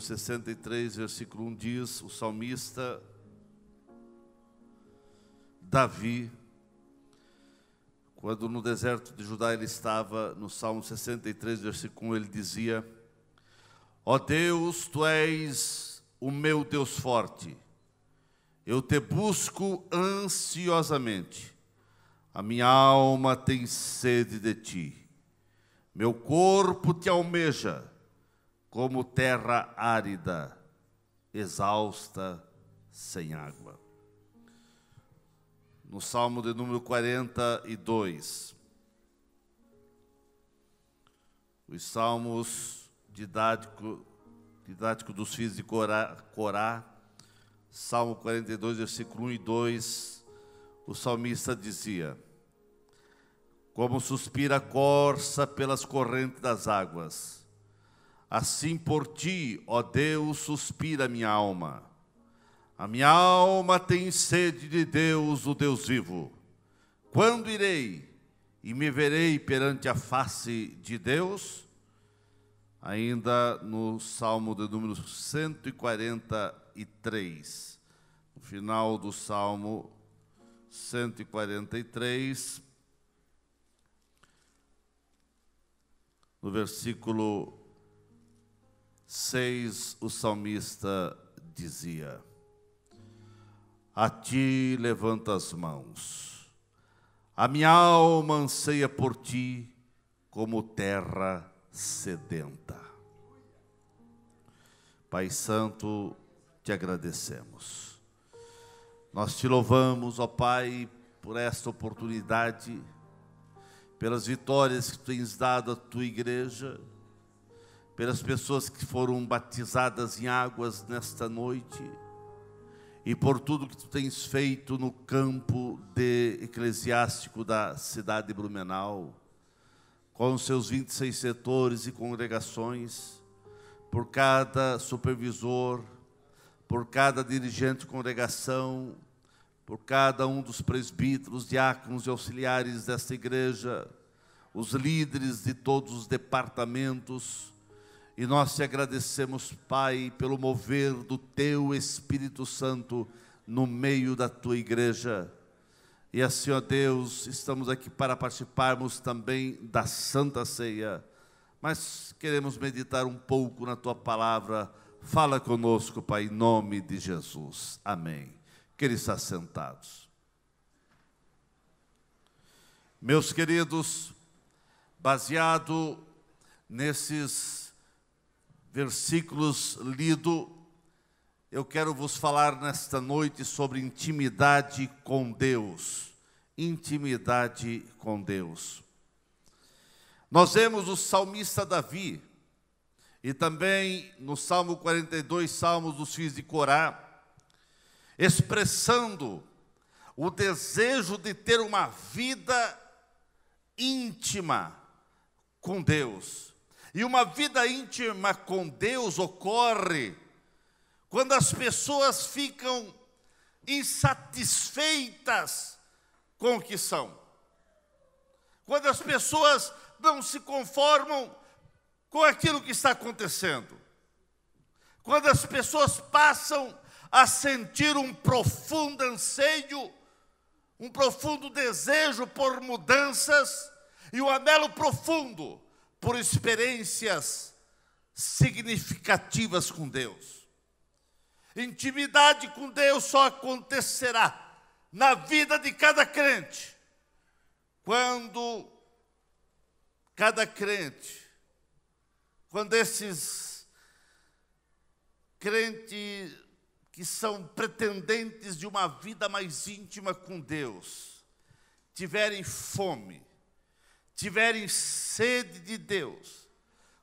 número 63, versículo 1 diz, o salmista Davi, quando no deserto de Judá ele estava, no Salmo 63, versículo 1, ele dizia: ó Deus, Tu és o meu Deus forte, eu Te busco ansiosamente, a minha alma tem sede de Ti, meu corpo Te almeja, como terra árida, exausta, sem água. No Salmo de número 42, os salmos didático dos filhos de Corá, Salmo 42, versículo 1 e 2, o salmista dizia: como suspira a corça pelas correntes das águas, assim por Ti, ó Deus, suspira a minha alma. A minha alma tem sede de Deus, o Deus vivo. Quando irei e me verei perante a face de Deus? Ainda no Salmo de número 143, no final do Salmo 143, no versículo 6, o salmista dizia: a Ti levanto as mãos, a minha alma anseia por Ti como terra sedenta. Pai Santo, Te agradecemos. Nós Te louvamos, ó Pai, por esta oportunidade, pelas vitórias que Tu tens dado à Tua igreja, pelas pessoas que foram batizadas em águas nesta noite, e por tudo que Tu tens feito no campo eclesiástico da cidade de Blumenau, com os seus 26 setores e congregações, por cada supervisor, por cada dirigente de congregação, por cada um dos presbíteros, diáconos e auxiliares desta igreja, os líderes de todos os departamentos. E nós Te agradecemos, Pai, pelo mover do Teu Espírito Santo no meio da Tua igreja. E assim, ó Deus, estamos aqui para participarmos também da Santa Ceia, mas queremos meditar um pouco na Tua palavra. Fala conosco, Pai, em nome de Jesus. Amém. Queria estar sentados. Meus queridos, baseado nesses versículos lidos, eu quero vos falar nesta noite sobre intimidade com Deus. Intimidade com Deus. Nós vemos o salmista Davi, e também no Salmo 42, Salmos dos filhos de Corá, expressando o desejo de ter uma vida íntima com Deus. E uma vida íntima com Deus ocorre quando as pessoas ficam insatisfeitas com o que são. Quando as pessoas não se conformam com aquilo que está acontecendo. Quando as pessoas passam a sentir um profundo anseio, um profundo desejo por mudanças e um anelo profundo por experiências significativas com Deus. Intimidade com Deus só acontecerá na vida de cada crente, quando cada crente, quando esses crentes que são pretendentes de uma vida mais íntima com Deus, tiverem fome, tiverem sede de Deus,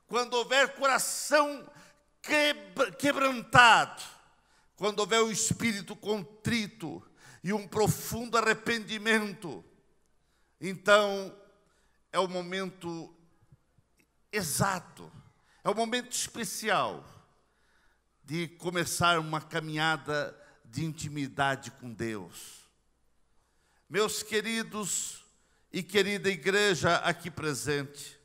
quando houver coração quebrantado, quando houver um espírito contrito e um profundo arrependimento, então é o momento exato, é o momento especial de começar uma caminhada de intimidade com Deus. Meus queridos e querida igreja aqui presente,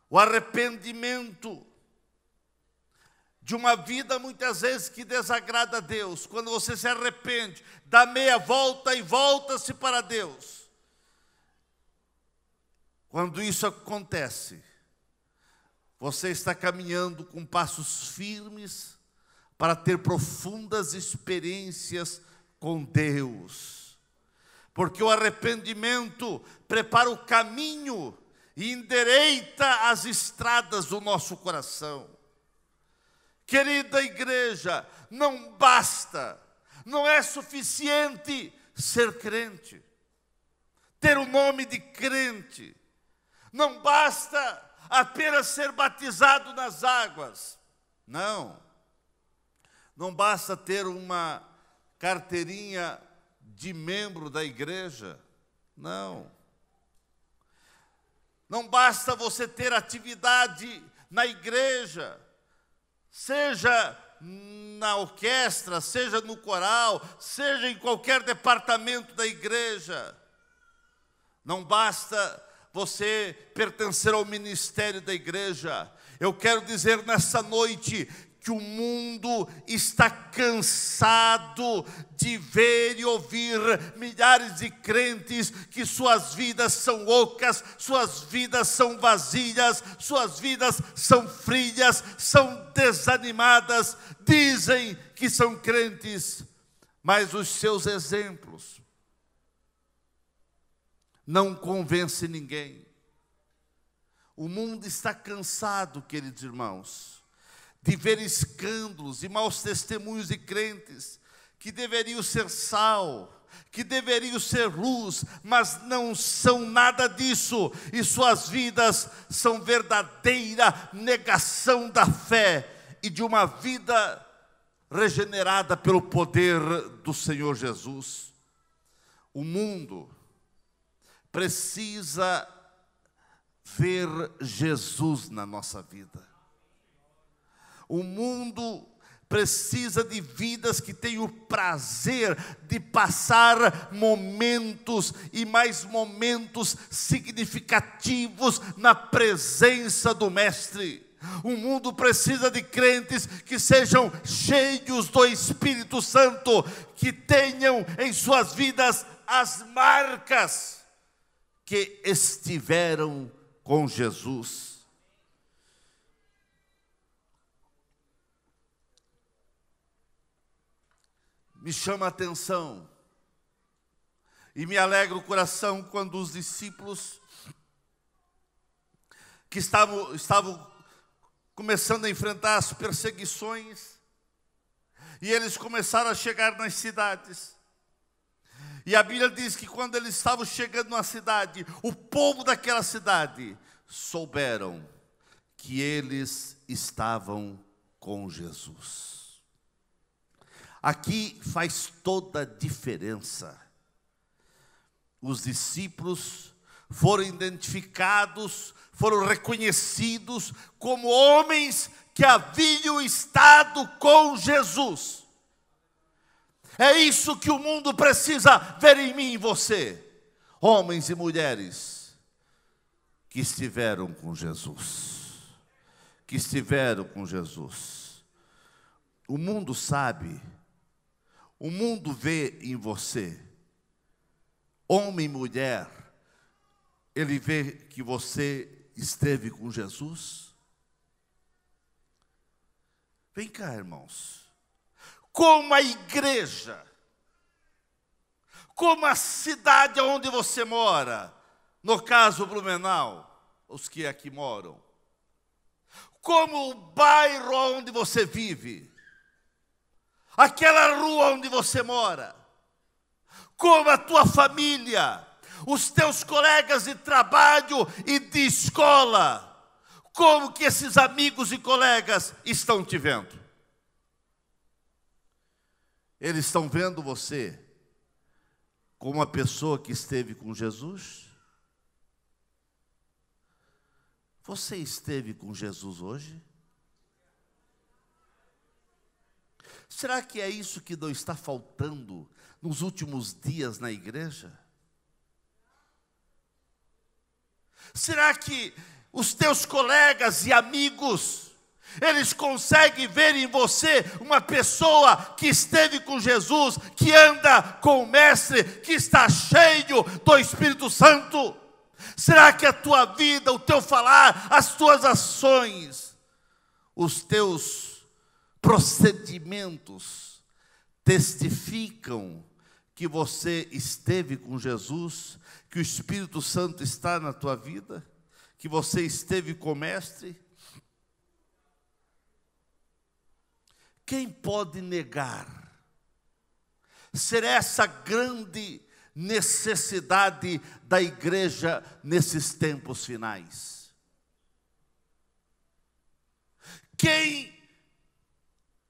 o arrependimento de uma vida muitas vezes que desagrada a Deus, quando você se arrepende, dá meia volta e volta-se para Deus. Quando isso acontece, você está caminhando com passos firmes para ter profundas experiências com Deus. Porque o arrependimento prepara o caminho e endireita as estradas do nosso coração. Querida igreja, não basta, não é suficiente ser crente, ter o nome de crente. Não basta apenas ser batizado nas águas. Não. Não basta ter uma carteirinha de membro da igreja. Não. Não basta você ter atividade na igreja, seja na orquestra, seja no coral, seja em qualquer departamento da igreja. Não basta você pertencer ao ministério da igreja. Eu quero dizer nessa noite que o mundo está cansado de ver e ouvir milhares de crentes que suas vidas são ocas, suas vidas são vazias, suas vidas são frias, são desanimadas. Dizem que são crentes, mas os seus exemplos não convencem ninguém. O mundo está cansado, queridos irmãos, de ver escândalos e maus testemunhos de crentes que deveriam ser sal, que deveriam ser luz, mas não são nada disso, e suas vidas são verdadeira negação da fé e de uma vida regenerada pelo poder do Senhor Jesus. O mundo precisa ver Jesus na nossa vida. O mundo precisa de vidas que tenham o prazer de passar momentos e mais momentos significativos na presença do Mestre. O mundo precisa de crentes que sejam cheios do Espírito Santo, que tenham em suas vidas as marcas que estiveram com Jesus. Me chama a atenção e me alegra o coração quando os discípulos que estavam começando a enfrentar as perseguições, e eles começaram a chegar nas cidades. E a Bíblia diz que quando eles estavam chegando na cidade, o povo daquela cidade souberam que eles estavam com Jesus. Aqui faz toda a diferença. Os discípulos foram identificados, foram reconhecidos como homens que haviam estado com Jesus. É isso que o mundo precisa ver em mim e em você. Homens e mulheres que estiveram com Jesus. Que estiveram com Jesus. O mundo sabe, o mundo vê em você, homem e mulher, ele vê que você esteve com Jesus. Vem cá, irmãos. Como a igreja, como a cidade onde você mora, no caso Blumenau, os que aqui moram, como o bairro onde você vive, aquela rua onde você mora, como a tua família, os teus colegas de trabalho e de escola, como que esses amigos e colegas estão te vendo? Eles estão vendo você como uma pessoa que esteve com Jesus? Você esteve com Jesus hoje? Será que é isso que não está faltando nos últimos dias na igreja? Será que os teus colegas e amigos Eles conseguem ver em você uma pessoa que esteve com Jesus, que anda com o Mestre, que está cheio do Espírito Santo. Será que a tua vida, o teu falar, as tuas ações, os teus procedimentos testificam que você esteve com Jesus, que o Espírito Santo está na tua vida, que você esteve com o Mestre? Quem pode negar ser essa grande necessidade da igreja nesses tempos finais? Quem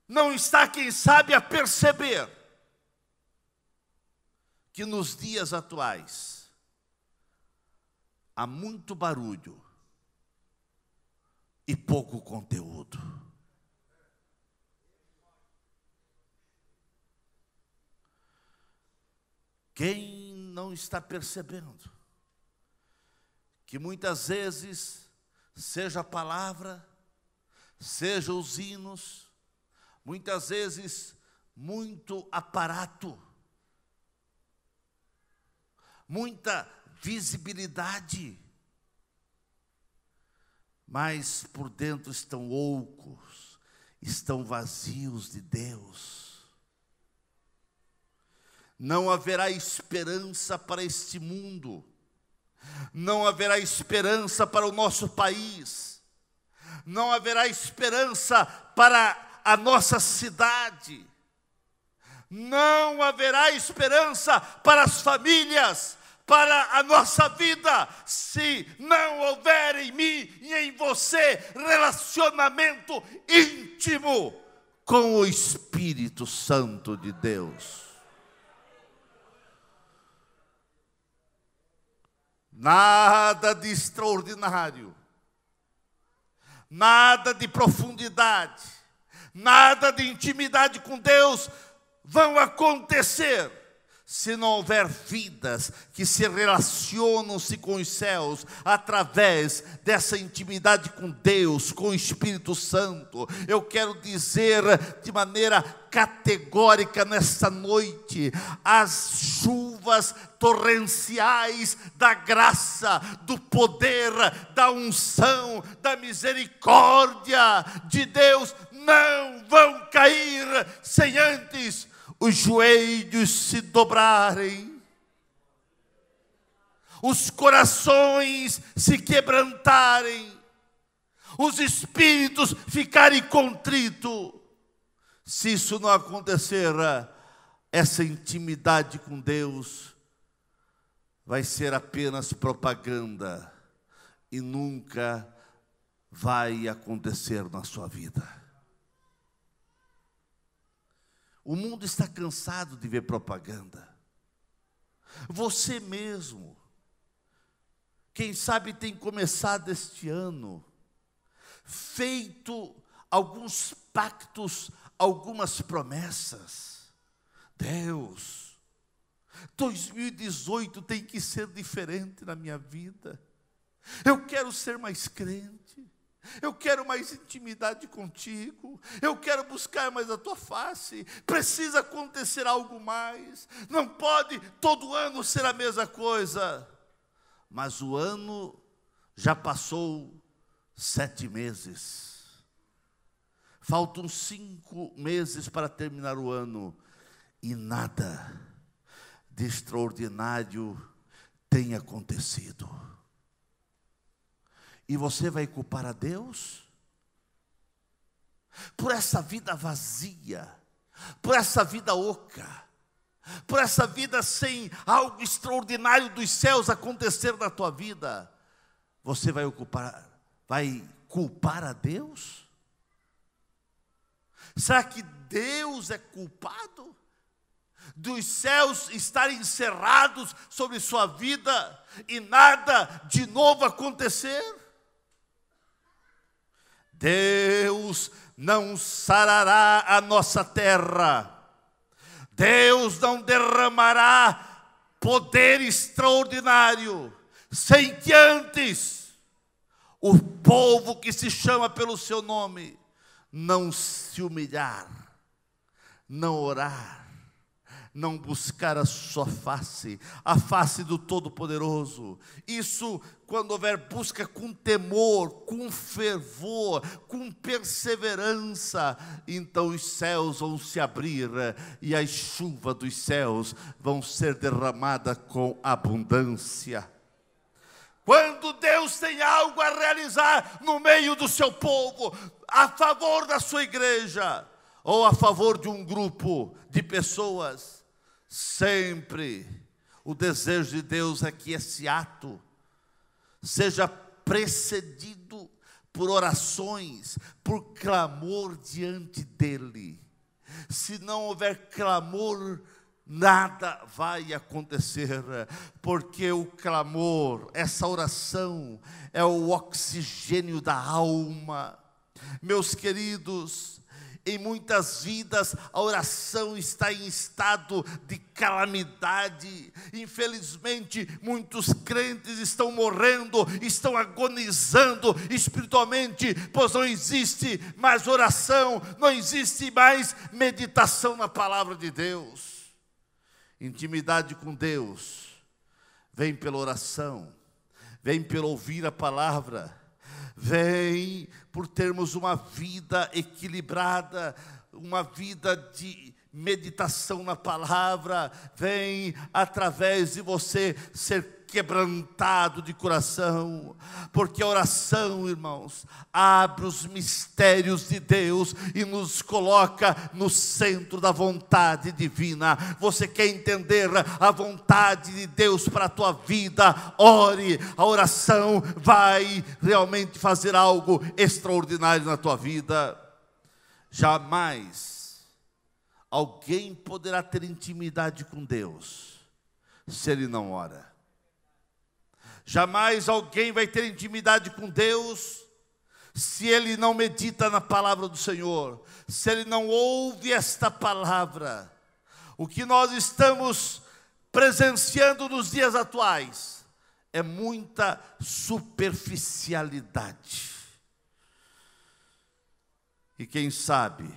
não está, quem sabe, a perceber que nos dias atuais há muito barulho e pouco conteúdo? Quem não está percebendo que muitas vezes, seja a palavra, seja os hinos, muitas vezes muito aparato, muita visibilidade, mas por dentro estão ocos, estão vazios de Deus. Não haverá esperança para este mundo, não haverá esperança para o nosso país, não haverá esperança para a nossa cidade, não haverá esperança para as famílias, para a nossa vida, se não houver em mim e em você relacionamento íntimo com o Espírito Santo de Deus. Nada de extraordinário, nada de profundidade, nada de intimidade com Deus vão acontecer se não houver vidas que se relacionam-se com os céus através dessa intimidade com Deus, com o Espírito Santo. Eu quero dizer de maneira categórica nesta noite: as chuvas torrenciais da graça, do poder, da unção, da misericórdia de Deus não vão cair sem antes os joelhos se dobrarem, os corações se quebrantarem, os espíritos ficarem contritos. Se isso não acontecer, essa intimidade com Deus vai ser apenas propaganda e nunca vai acontecer na sua vida. O mundo está cansado de ver propaganda. Você mesmo, quem sabe, tem começado este ano, feito alguns pactos, algumas promessas. Deus, 2018 tem que ser diferente na minha vida. Eu quero ser mais crente. Eu quero mais intimidade contigo. Eu quero buscar mais a tua face. Precisa acontecer algo mais. Não pode todo ano ser a mesma coisa. Mas o ano já passou 7 meses. Faltam 5 meses para terminar o ano. E nada de extraordinário tem acontecido. E você vai culpar a Deus por essa vida vazia, por essa vida oca, por essa vida sem algo extraordinário dos céus acontecer na tua vida? Você vai culpar a Deus? Será que Deus é culpado dos céus estarem encerrados sobre sua vida e nada de novo acontecer? Deus não sarará a nossa terra. Deus não derramará poder extraordinário sem que antes o povo que se chama pelo seu nome não se humilhar, não orar, não buscar a sua face, a face do Todo-Poderoso. Isso quando houver busca com temor, com fervor, com perseverança, então os céus vão se abrir e as chuvas dos céus vão ser derramadas com abundância. Quando Deus tem algo a realizar no meio do seu povo, a favor da sua igreja, ou a favor de um grupo de pessoas, sempre o desejo de Deus é que esse ato seja precedido por orações, por clamor diante dEle. Se não houver clamor, nada vai acontecer, porque o clamor, essa oração, é o oxigênio da alma. Meus queridos, em muitas vidas a oração está em estado de calamidade. Infelizmente, muitos crentes estão morrendo, estão agonizando espiritualmente, pois não existe mais oração, não existe mais meditação na palavra de Deus. Intimidade com Deus vem pela oração, vem pelo ouvir a palavra, vem por termos uma vida equilibrada, uma vida de meditação na palavra, vem através de você ser quebrantado de coração, porque a oração, irmãos, abre os mistérios de Deus e nos coloca no centro da vontade divina. Você quer entender a vontade de Deus para a tua vida? Ore, a oração vai realmente fazer algo extraordinário na tua vida. Jamais alguém poderá ter intimidade com Deus se ele não ora. Jamais alguém vai ter intimidade com Deus se ele não medita na palavra do Senhor, se ele não ouve esta palavra. O que nós estamos presenciando nos dias atuais é muita superficialidade. E quem sabe,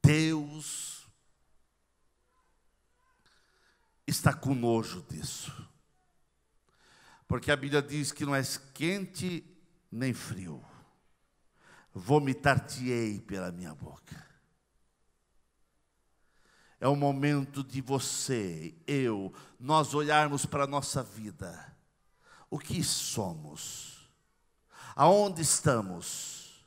Deus está com nojo disso. Porque a Bíblia diz que não és quente nem frio. Vomitar-te-ei pela minha boca. É o momento de você, eu, nós olharmos para a nossa vida. O que somos? Aonde estamos?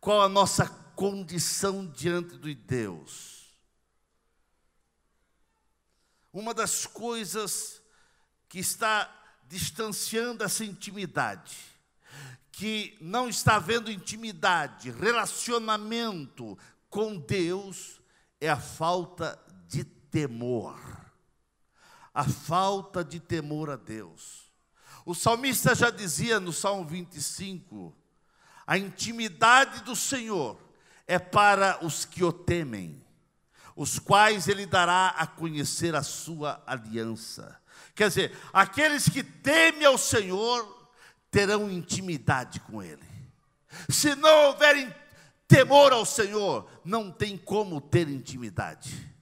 Qual a nossa condição diante de Deus? Uma das coisas que está distanciando essa intimidade, que não está havendo intimidade, relacionamento com Deus, é a falta de temor. A falta de temor a Deus. O salmista já dizia no Salmo 25, a intimidade do Senhor é para os que o temem, os quais Ele dará a conhecer a sua aliança. Quer dizer, aqueles que temem ao Senhor terão intimidade com Ele. Se não houver temor ao Senhor, não tem como ter intimidade.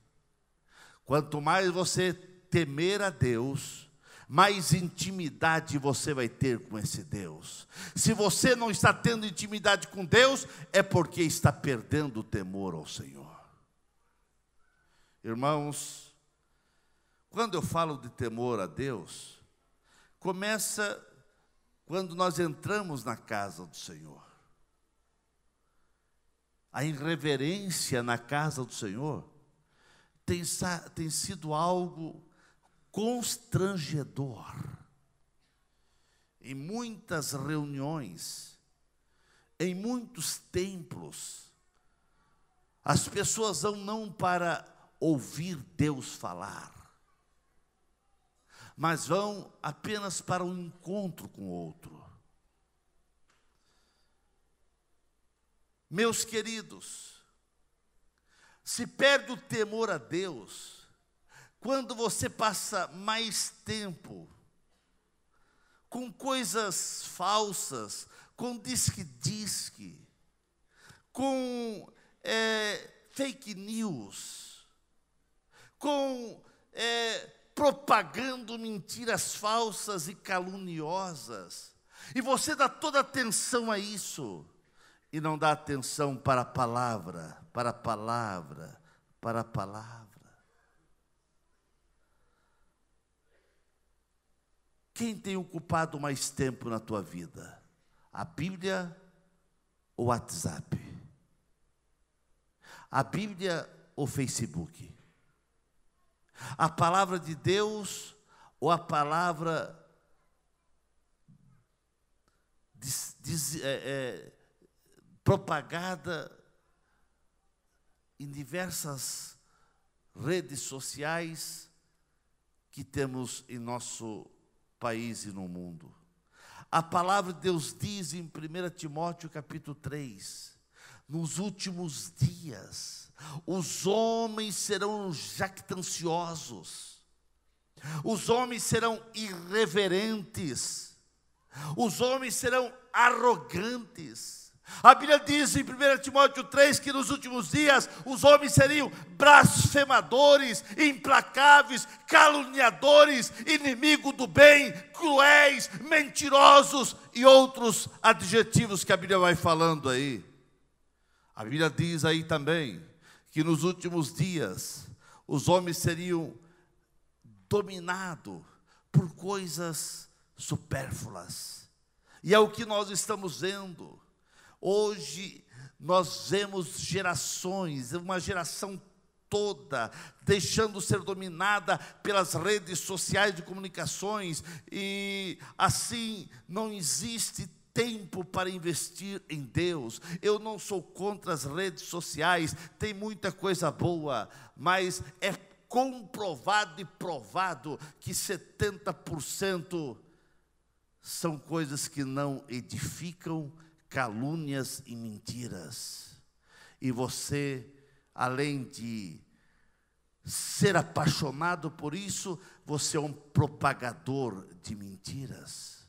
Quanto mais você temer a Deus, mais intimidade você vai ter com esse Deus. Se você não está tendo intimidade com Deus, é porque está perdendo o temor ao Senhor. Irmãos, quando eu falo de temor a Deus, começa quando nós entramos na casa do Senhor. A irreverência na casa do Senhor tem sido algo constrangedor. Em muitas reuniões, em muitos templos, as pessoas vão não para ouvir Deus falar, mas vão apenas para um encontro com o outro. Meus queridos, se perde o temor a Deus quando você passa mais tempo com coisas falsas, com disque-disque, com fake news, com propagando mentiras falsas e caluniosas. E você dá toda atenção a isso e não dá atenção para a palavra, para a palavra, para a palavra. Quem tem ocupado mais tempo na tua vida? A Bíblia ou o WhatsApp? A Bíblia ou o Facebook? A palavra de Deus ou a palavra propagada em diversas redes sociais que temos em nosso país e no mundo? A palavra de Deus diz em 1 Timóteo capítulo 3, nos últimos dias, os homens serão jactanciosos, os homens serão irreverentes, os homens serão arrogantes. A Bíblia diz em 1 Timóteo 3 que nos últimos dias os homens seriam blasfemadores, implacáveis, caluniadores, inimigos do bem, cruéis, mentirosos e outros adjetivos que a Bíblia vai falando aí. A Bíblia diz aí também que nos últimos dias os homens seriam dominados por coisas supérfluas. E é o que nós estamos vendo. Hoje nós vemos gerações, uma geração toda deixando ser dominada pelas redes sociais de comunicações, e assim não existe tempo para investir em Deus. Eu não sou contra as redes sociais, tem muita coisa boa, mas é comprovado e provado que 70% são coisas que não edificam, calúnias e mentiras. E você, além de ser apaixonado por isso, você é um propagador de mentiras.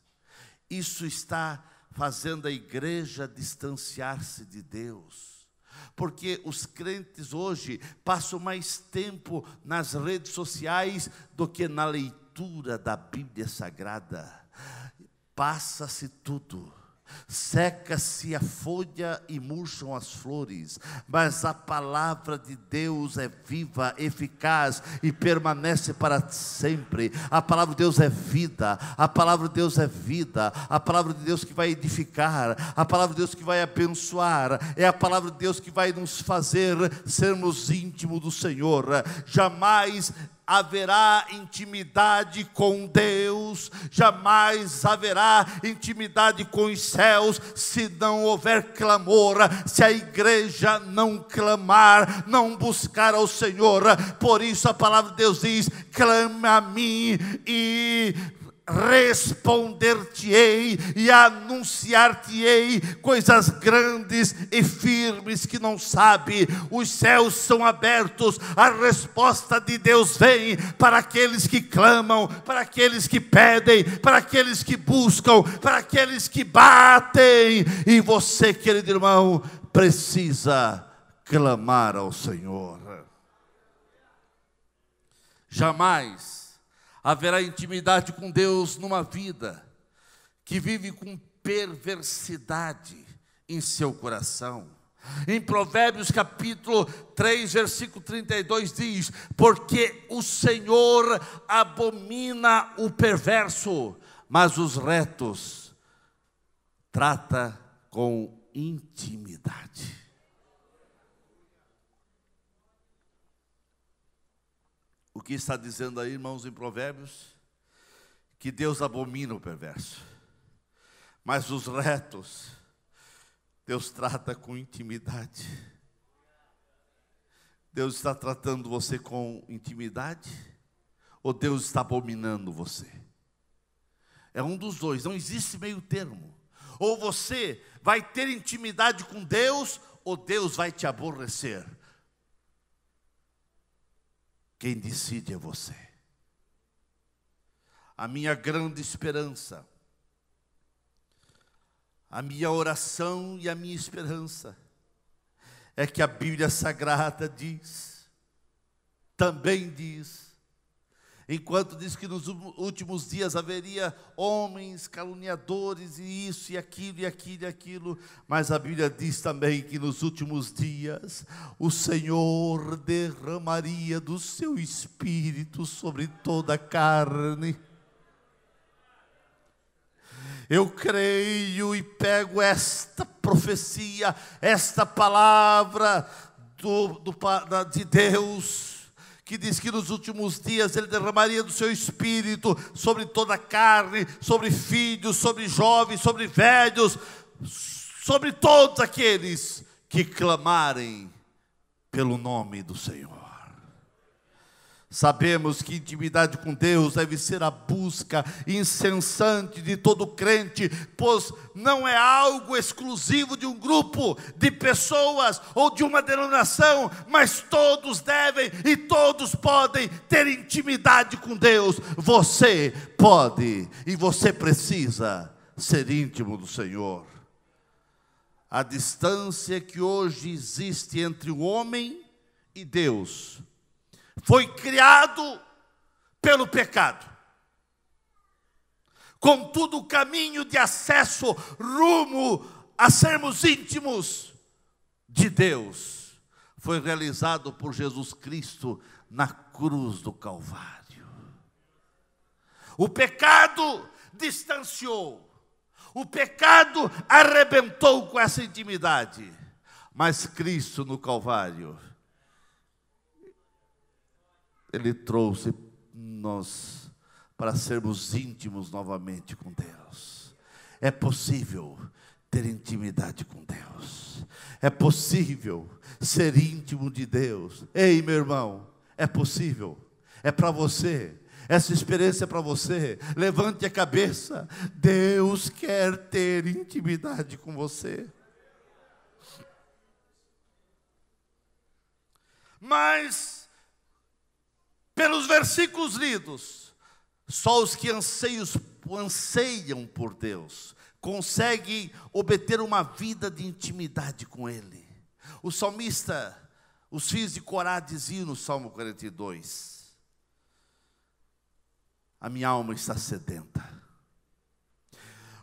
Isso está fazendo a igreja distanciar-se de Deus, porque os crentes hoje passam mais tempo nas redes sociais do que na leitura da Bíblia Sagrada. Passa-se tudo, seca-se a folha e murcham as flores, mas a palavra de Deus é viva, eficaz e permanece para sempre. A palavra de Deus é vida, a palavra de Deus é vida, a palavra de Deus que vai edificar, a palavra de Deus que vai abençoar, é a palavra de Deus que vai nos fazer sermos íntimos do Senhor. Jamais haverá intimidade com Deus, jamais haverá intimidade com os céus se não houver clamor, se a igreja não clamar, não buscar ao Senhor. Por isso a palavra de Deus diz: clame a mim e responder-te-ei e anunciar-te-ei coisas grandes e firmes que não sabe. Os céus são abertos, a resposta de Deus vem para aqueles que clamam, para aqueles que pedem, para aqueles que buscam, para aqueles que batem. E você, querido irmão, precisa clamar ao Senhor. Jamais haverá intimidade com Deus numa vida que vive com perversidade em seu coração. Em Provérbios capítulo 3, versículo 32 diz: porque o Senhor abomina o perverso, mas os retos trata com intimidade. O que está dizendo aí, irmãos, em Provérbios? Que Deus abomina o perverso, mas os retos Deus trata com intimidade. Deus está tratando você com intimidade, ou Deus está abominando você? É um dos dois, não existe meio termo. Ou você vai ter intimidade com Deus, ou Deus vai te aborrecer. Quem decide é você. A minha grande esperança A minha oração e a minha esperança é que a Bíblia Sagrada diz, também diz, enquanto diz que nos últimos dias haveria homens caluniadores e isso e aquilo e aquilo e aquilo, mas a Bíblia diz também que nos últimos dias o Senhor derramaria do seu Espírito sobre toda a carne. Eu creio e pego esta profecia, esta palavra de Deus, que diz que nos últimos dias Ele derramaria do seu Espírito sobre toda a carne, sobre filhos, sobre jovens, sobre velhos, sobre todos aqueles que clamarem pelo nome do Senhor. Sabemos que intimidade com Deus deve ser a busca incessante de todo crente, pois não é algo exclusivo de um grupo de pessoas ou de uma denominação, mas todos devem e todos podem ter intimidade com Deus. Você pode e você precisa ser íntimo do Senhor. A distância que hoje existe entre o homem e Deus foi criado pelo pecado. Contudo, o caminho de acesso rumo a sermos íntimos de Deus foi realizado por Jesus Cristo na cruz do Calvário. O pecado distanciou, o pecado arrebentou com essa intimidade, mas Cristo no Calvário, Ele trouxe nós para sermos íntimos novamente com Deus. É possível ter intimidade com Deus. É possível ser íntimo de Deus. Ei, meu irmão, é possível. É para você. Essa experiência é para você. Levante a cabeça. Deus quer ter intimidade com você. Mas pelos versículos lidos, só os que anseiam por Deus conseguem obter uma vida de intimidade com Ele. O salmista, os filhos de Corá diziam no Salmo 42, a minha alma está sedenta.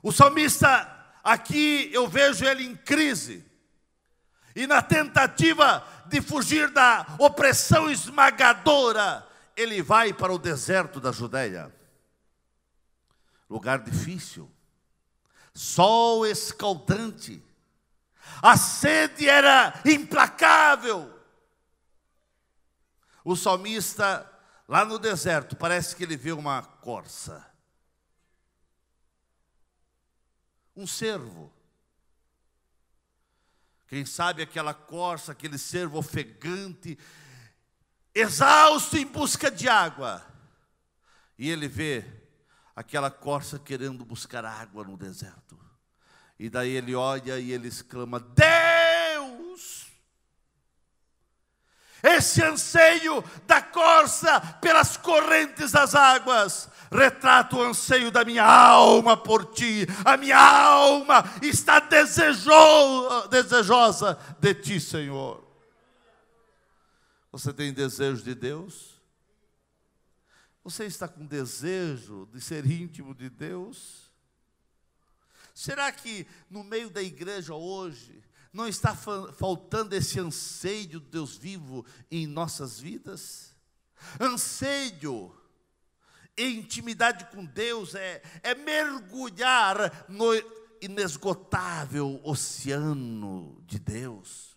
O salmista, aqui eu vejo ele em crise, e na tentativa de fugir da opressão esmagadora, ele vai para o deserto da Judeia, lugar difícil, sol escaldante, a sede era implacável. O salmista, lá no deserto, parece que ele vê uma corça, um cervo. Quem sabe aquela corça, aquele cervo ofegante, exausto em busca de água. E ele vê aquela corça querendo buscar água no deserto. E daí ele olha e ele exclama: Deus! Esse anseio da corça pelas correntes das águas retrata o anseio da minha alma por ti. A minha alma está desejosa de ti, Senhor. Você tem desejo de Deus? Você está com desejo de ser íntimo de Deus? Será que no meio da igreja hoje não está faltando esse anseio de Deus vivo em nossas vidas? Anseio e intimidade com Deus é mergulhar no inesgotável oceano de Deus.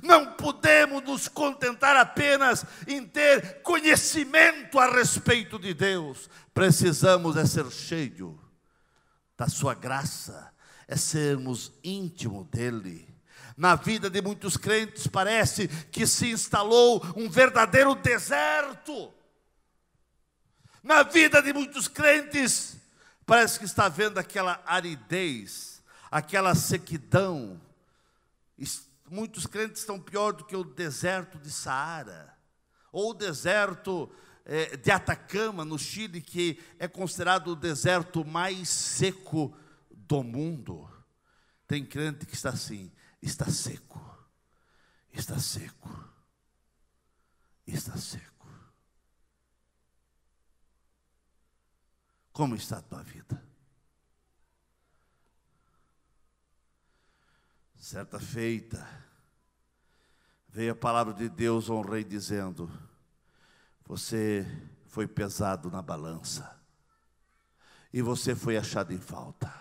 Não podemos nos contentar apenas em ter conhecimento a respeito de Deus. Precisamos ser cheios da sua graça, sermos íntimos dEle. Na vida de muitos crentes parece que se instalou um verdadeiro deserto. Na vida de muitos crentes parece que está vendo aquela aridez, aquela sequidão. Muitos crentes estão pior do que o deserto de Saara, ou o deserto de Atacama, no Chile, que é considerado o deserto mais seco do mundo. Tem crente que está assim, está seco, está seco, está seco. Como está a tua vida? Certa feita, veio a palavra de Deus a um rei dizendo: você foi pesado na balança, e você foi achado em falta.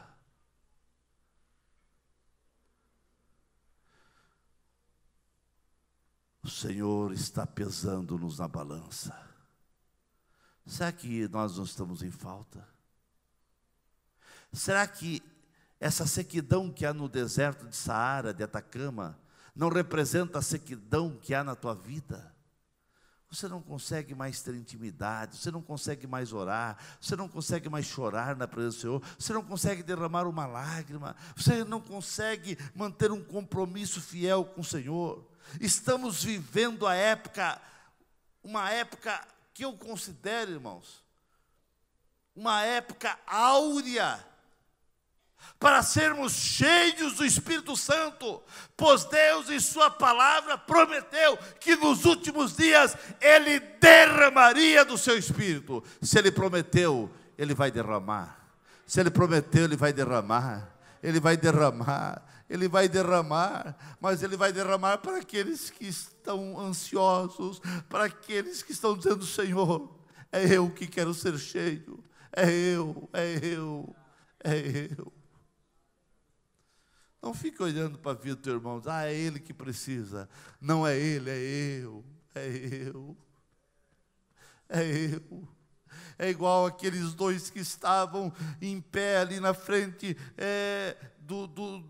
O Senhor está pesando-nos na balança. Será que nós não estamos em falta? Será que essa sequidão que há no deserto de Saara, de Atacama, não representa a sequidão que há na tua vida? Você não consegue mais ter intimidade, você não consegue mais orar, você não consegue mais chorar na presença do Senhor, você não consegue derramar uma lágrima, você não consegue manter um compromisso fiel com o Senhor. Estamos vivendo uma época que eu considero, irmãos, uma época áurea, para sermos cheios do Espírito Santo, pois Deus em sua palavra prometeu que nos últimos dias Ele derramaria do seu Espírito. Se Ele prometeu, Ele vai derramar. Se Ele prometeu, Ele vai derramar. Ele vai derramar, Ele vai derramar, mas Ele vai derramar para aqueles que estão ansiosos, para aqueles que estão dizendo: Senhor, é eu que quero ser cheio, é eu. Não fique olhando para a vida do teu irmão, é ele que precisa. Não é ele, é eu. É igual aqueles dois que estavam em pé ali na frente,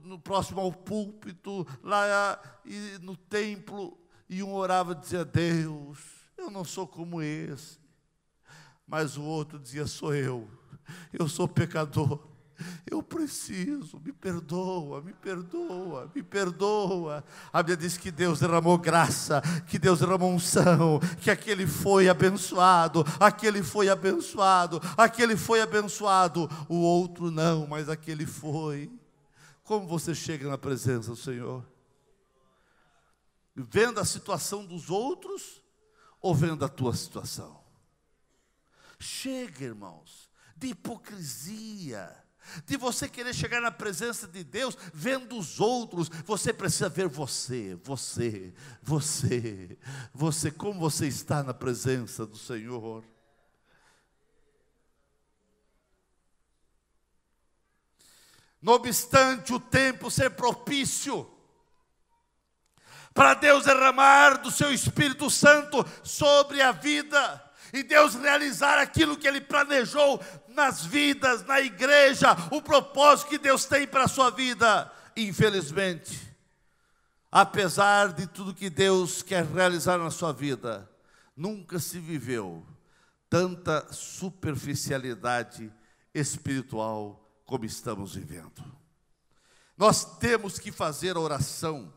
no próximo ao púlpito, lá no templo, e um orava e dizia: Deus, eu não sou como esse. Mas o outro dizia: sou eu sou pecador. Eu preciso, me perdoa. A Bíblia diz que Deus derramou graça, que Deus derramou unção, que aquele foi abençoado, o outro não, mas aquele foi. Como você chega na presença do Senhor? Vendo a situação dos outros ou vendo a tua situação? Chega, irmãos, de hipocrisia, de você querer chegar na presença de Deus vendo os outros. Você precisa ver você, como você está na presença do Senhor. Não obstante o tempo ser propício para Deus derramar do seu Espírito Santo sobre a vida, e Deus realizar aquilo que Ele planejou nas vidas, na igreja, o propósito que Deus tem para a sua vida. Infelizmente, apesar de tudo que Deus quer realizar na sua vida, nunca se viveu tanta superficialidade espiritual como estamos vivendo. Nós temos que fazer a oração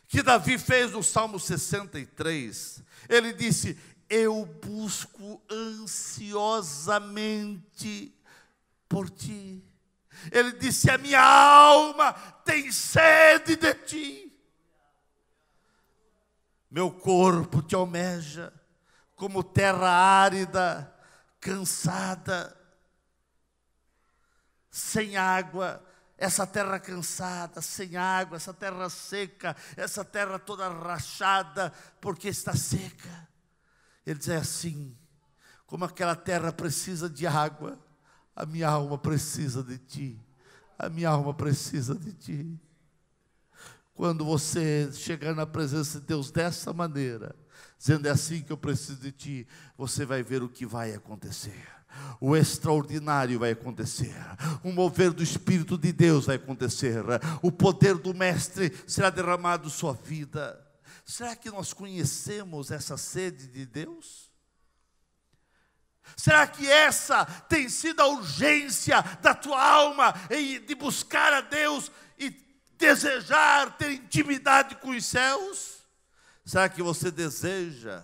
que Davi fez no Salmo 63. Ele disse: eu busco ansiosamente por ti. Ele disse: a minha alma tem sede de ti. Meu corpo te almeja como terra árida, cansada, sem água. Essa terra cansada, sem água, essa terra seca, essa terra toda rachada, porque está seca. Ele diz assim: como aquela terra precisa de água, a minha alma precisa de ti. A minha alma precisa de ti. Quando você chegar na presença de Deus dessa maneira, dizendo: é assim que eu preciso de ti, você vai ver o que vai acontecer. O extraordinário vai acontecer, o mover do Espírito de Deus vai acontecer, o poder do Mestre será derramado em sua vida. Será que nós conhecemos essa sede de Deus? Será que essa tem sido a urgência da tua alma de buscar a Deus e desejar ter intimidade com os céus? Será que você deseja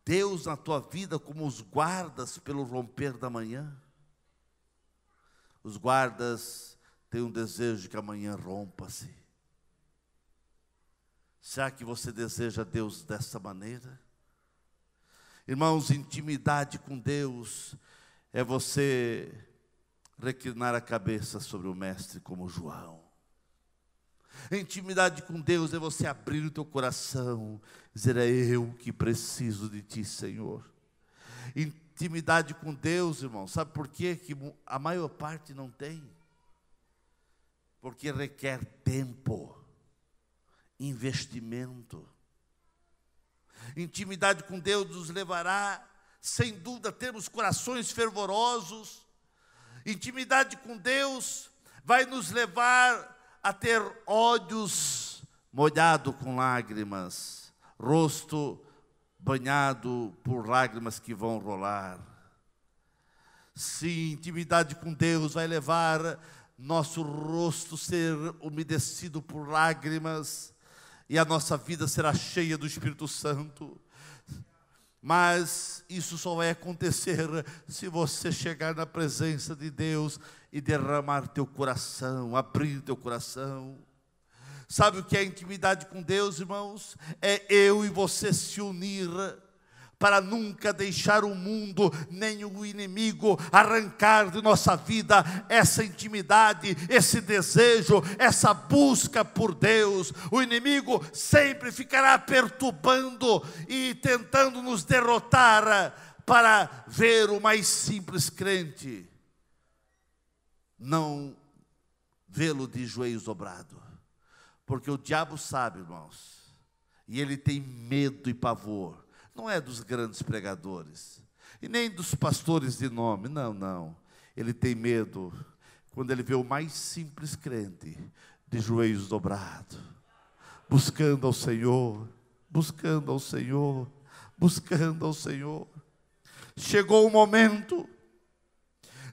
Deus na tua vida como os guardas pelo romper da manhã? Os guardas tem um desejo que amanhã rompa-se. Será que você deseja Deus dessa maneira? Irmãos, intimidade com Deus é você reclinar a cabeça sobre o Mestre como João. Intimidade com Deus é você abrir o teu coração, dizer: é eu que preciso de Ti, Senhor. Intimidade com Deus, irmão, sabe por quê que a maior parte não tem? Porque requer tempo, investimento. Intimidade com Deus nos levará, sem dúvida, a termos corações fervorosos. Intimidade com Deus vai nos levar a ter olhos molhados com lágrimas, rosto banhado por lágrimas que vão rolar. Sim, intimidade com Deus vai levar nosso rosto ser umedecido por lágrimas, e a nossa vida será cheia do Espírito Santo. Mas isso só vai acontecer se você chegar na presença de Deus e derramar teu coração, abrir teu coração. Sabe o que é intimidade com Deus, irmãos? É eu e você se unir para nunca deixar o mundo, nem o inimigo arrancar de nossa vida essa intimidade, esse desejo, essa busca por Deus. O inimigo sempre ficará perturbando e tentando nos derrotar para ver o mais simples crente não vê-lo de joelhos dobrados. Porque o diabo sabe, irmãos, e ele tem medo e pavor. Não é dos grandes pregadores, e nem dos pastores de nome, não. Ele tem medo quando ele vê o mais simples crente de joelhos dobrados, buscando ao Senhor, buscando ao Senhor, buscando ao Senhor. Chegou o momento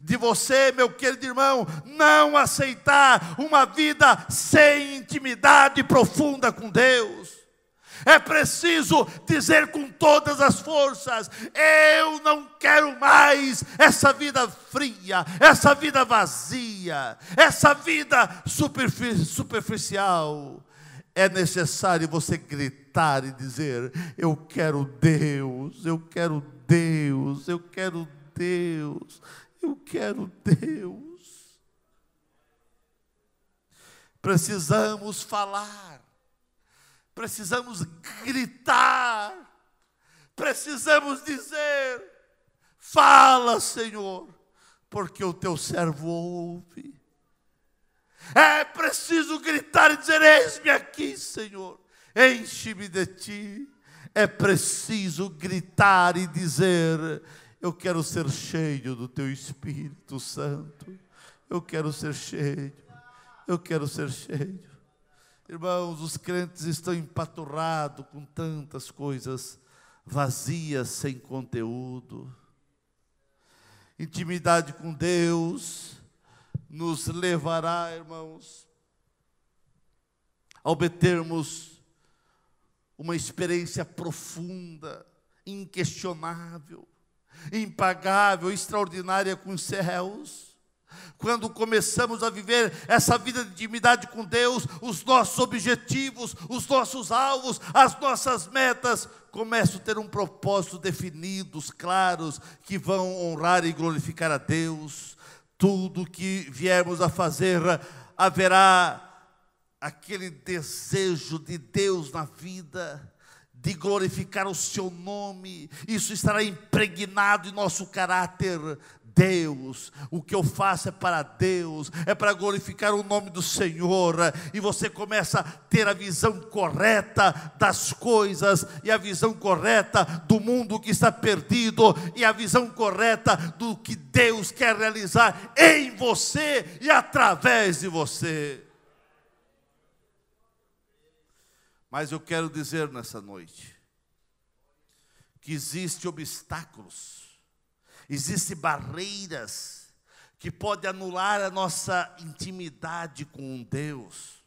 de você, meu querido irmão, não aceitar uma vida sem intimidade profunda com Deus. É preciso dizer com todas as forças: eu não quero mais essa vida fria, essa vida vazia, essa vida superficial. É necessário você gritar e dizer: eu quero Deus, eu quero Deus, eu quero Deus, eu quero Deus. Precisamos falar. Precisamos gritar, precisamos dizer: fala, Senhor, porque o teu servo ouve. É preciso gritar e dizer: eis-me aqui, Senhor, enche-me de ti. É preciso gritar e dizer: eu quero ser cheio do teu Espírito Santo, eu quero ser cheio, eu quero ser cheio. Irmãos, os crentes estão empaturrados com tantas coisas vazias, sem conteúdo. Intimidade com Deus nos levará, irmãos, a obtermos uma experiência profunda, inquestionável, impagável, extraordinária com os céus. Quando começamos a viver essa vida de intimidade com Deus, os nossos objetivos, os nossos alvos, as nossas metas começam a ter um propósito definidos, claros, que vão honrar e glorificar a Deus. Tudo que viermos a fazer, haverá aquele desejo de Deus na vida, de glorificar o seu nome. Isso estará impregnado em nosso caráter. Deus, o que eu faço é para Deus, é para glorificar o nome do Senhor, e você começa a ter a visão correta das coisas, e a visão correta do mundo que está perdido, e a visão correta do que Deus quer realizar em você e através de você. Mas eu quero dizer nessa noite que existem obstáculos, existem barreiras que podem anular a nossa intimidade com Deus.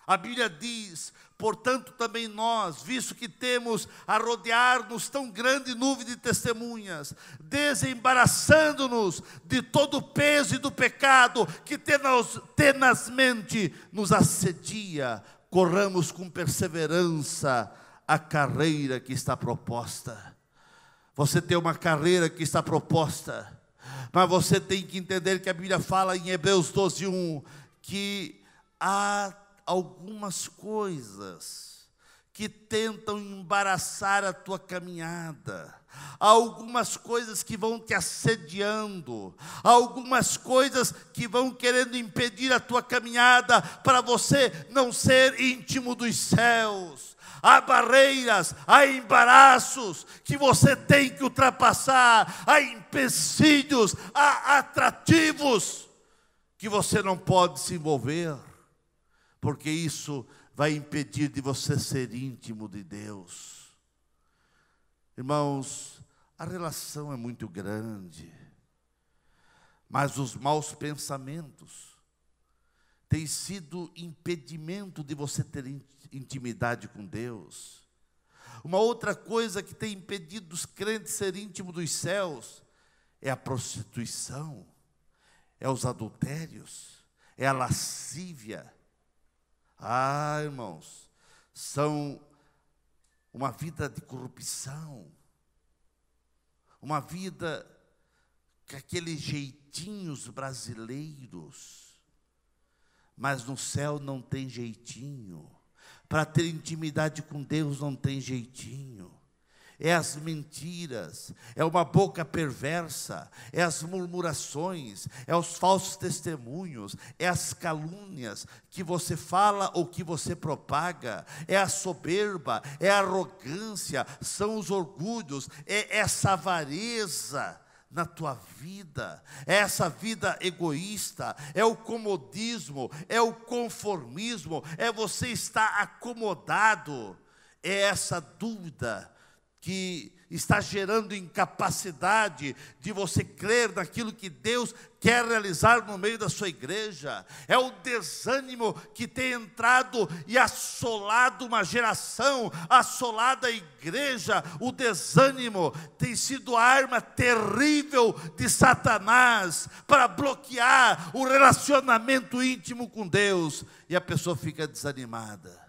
A Bíblia diz: portanto também nós, visto que temos a rodear-nos tão grande nuvem de testemunhas, desembaraçando-nos de todo o peso e do pecado que tenazmente nos assedia, corramos com perseverança a carreira que está proposta. Você tem uma carreira que está proposta, mas você tem que entender que a Bíblia fala em Hebreus 12:1 que há algumas coisas que tentam embaraçar a tua caminhada, há algumas coisas que vão te assediando, há algumas coisas que vão querendo impedir a tua caminhada para você não ser íntimo dos céus. Há barreiras, há embaraços que você tem que ultrapassar, há empecilhos, há atrativos que você não pode se envolver, porque isso vai impedir de você ser íntimo de Deus. Irmãos, a relação é muito grande, mas os maus pensamentos têm sido impedimento de você ter intimidade com Deus. Uma outra coisa que tem impedido os crentes de ser íntimos dos céus é a prostituição, é os adultérios, é a lascívia. Irmãos, são uma vida de corrupção, uma vida com aqueles jeitinhos brasileiros, mas no céu não tem jeitinho. Para ter intimidade com Deus não tem jeitinho. É as mentiras, é uma boca perversa, é as murmurações, é os falsos testemunhos, é as calúnias que você fala ou que você propaga, é a soberba, é a arrogância, são os orgulhos, é essa avareza na tua vida, é essa vida egoísta, é o comodismo, é o conformismo, é você estar acomodado, é essa dúvida que está gerando incapacidade de você crer naquilo que Deus quer realizar no meio da sua igreja. É o desânimo que tem entrado e assolado uma geração, assolado a igreja. O desânimo tem sido a arma terrível de Satanás para bloquear o relacionamento íntimo com Deus, e a pessoa fica desanimada.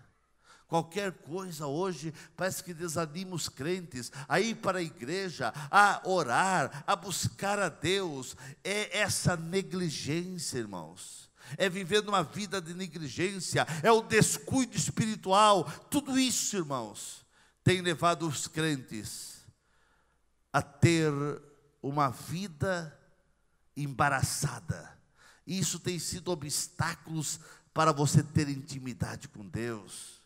Qualquer coisa hoje parece que desanima os crentes a ir para a igreja, a orar, a buscar a Deus. É essa negligência, irmãos. É viver numa vida de negligência, é o descuido espiritual. Tudo isso, irmãos, tem levado os crentes a ter uma vida embaraçada. Isso tem sido obstáculos para você ter intimidade com Deus.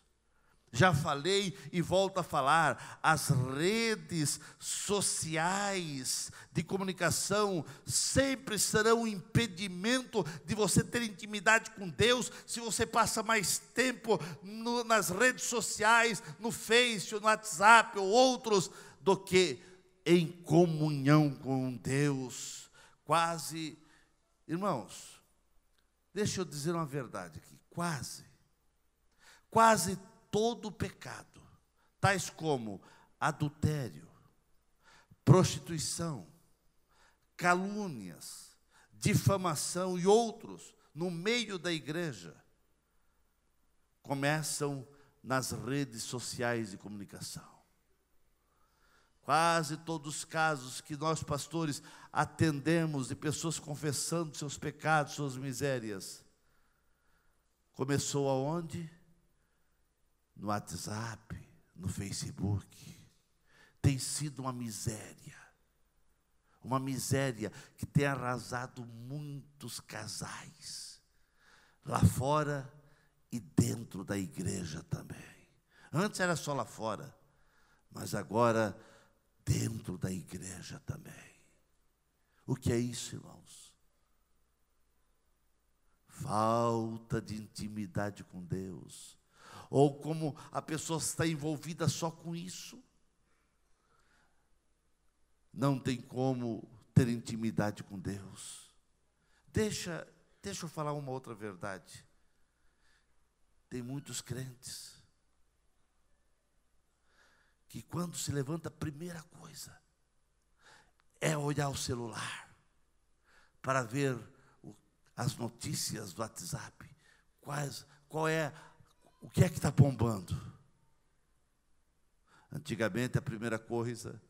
Já falei e volto a falar, as redes sociais de comunicação sempre serão um impedimento de você ter intimidade com Deus, se você passa mais tempo nas redes sociais, no Face, no WhatsApp ou outros, do que em comunhão com Deus. Quase, irmãos, deixa eu dizer uma verdade aqui, quase todo pecado, tais como adultério, prostituição, calúnias, difamação e outros, no meio da igreja, começam nas redes sociais de comunicação. Quase todos os casos que nós pastores atendemos de pessoas confessando seus pecados, suas misérias, começou aonde? No WhatsApp, no Facebook. Tem sido uma miséria que tem arrasado muitos casais, lá fora e dentro da igreja também. Antes era só lá fora, mas agora dentro da igreja também. O que é isso, irmãos? Falta de intimidade com Deus. Ou como a pessoa está envolvida só com isso, não tem como ter intimidade com Deus. Deixa eu falar uma outra verdade. Tem muitos crentes que quando se levanta, a primeira coisa é olhar o celular para ver as notícias do WhatsApp. O que é que está bombando? Antigamente a primeira coisa